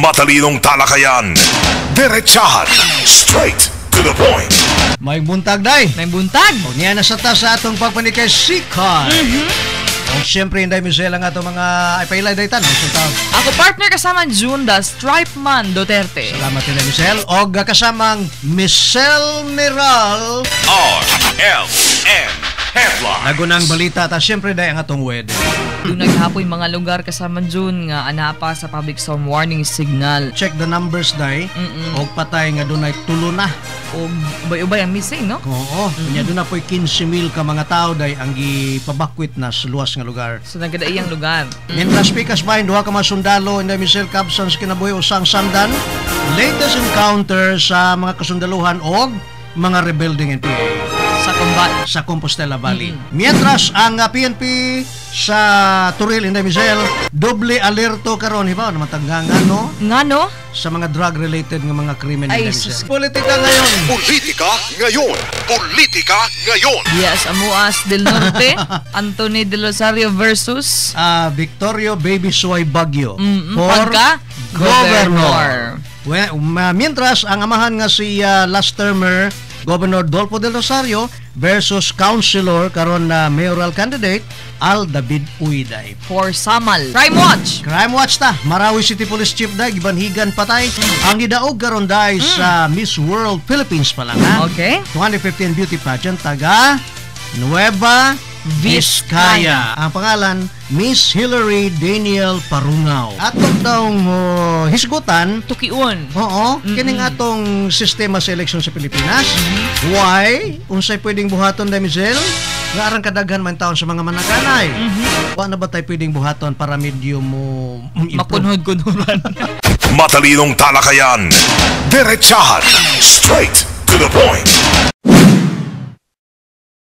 Matalinong talakayan, diretsahan, straight to the point. May buntag, day. May buntag. O niya na sa atong pagpanikay sikat. O siyempre, hindi Michelle ang ato mga ipailay day tan. Ako partner kasama June the Stripe Man Duterte. Salamat din Michelle. O kasamang Michelle Meral. RLN Headline. Nagunang balita ta siyempre day ang atong wedding. Doon naghapoy mga lugar kasama June nga anapa sa public storm warning signal. Check the numbers day. O patay nga dunay tulo na. O ubay-ubay ang missing, no? Oo. Kanya doon na po'y 15,000 ka mga tao day ang gipabakwit na sa luwas nga lugar. So nagkadaiyang lugar. Mientras pikas bahin, duha ka mga sundalo in the Michelle Cabsans kinabuhi usang sandan. Latest encounter sa mga kasundaluhan o mga rebuilding NPA Sa combat. sa Compostela Valley. Mientras ang PNP sa Turil in the Michelle, doble alerto karon hibaw na matanggangan no Nga, no? sa mga drug-related nga mga krimen in Ay, the sus- Michelle. Politika ngayon. Politika ngayon. Politika ngayon. Diaz Amuas del Norte, Anthony de Rosario versus Victorio Baby Soy Baguio Pagka Governor. Mientras ang amahan nga si last termer Governor Dolfo del Rosario versus Councilor karon na mayoral candidate Al David Uiday. for Samal. Crime Watch. Crime Watch ta, Marawi City Police Chief day gibanhigan patay ang gidaog karon day sa Miss World Philippines pa lang ha. Okay. 2015 beauty pageant taga Nueva Vizcaya. Ang pangalan, Miss Hillary Daniel Parungaw. Atong daong hisgutan, Tukiun. oo, kining atong sistema sa eleksyon sa Pilipinas. Why? Unsay pwedeng buhaton na Michelle? Nga arang kadaghan man taon sa mga manakanay. Paano ba tayo pwedeng buhaton para medyo mo improve? Makunhod-kunhuran. Matalinong talakayan, diretsahan, straight to the point.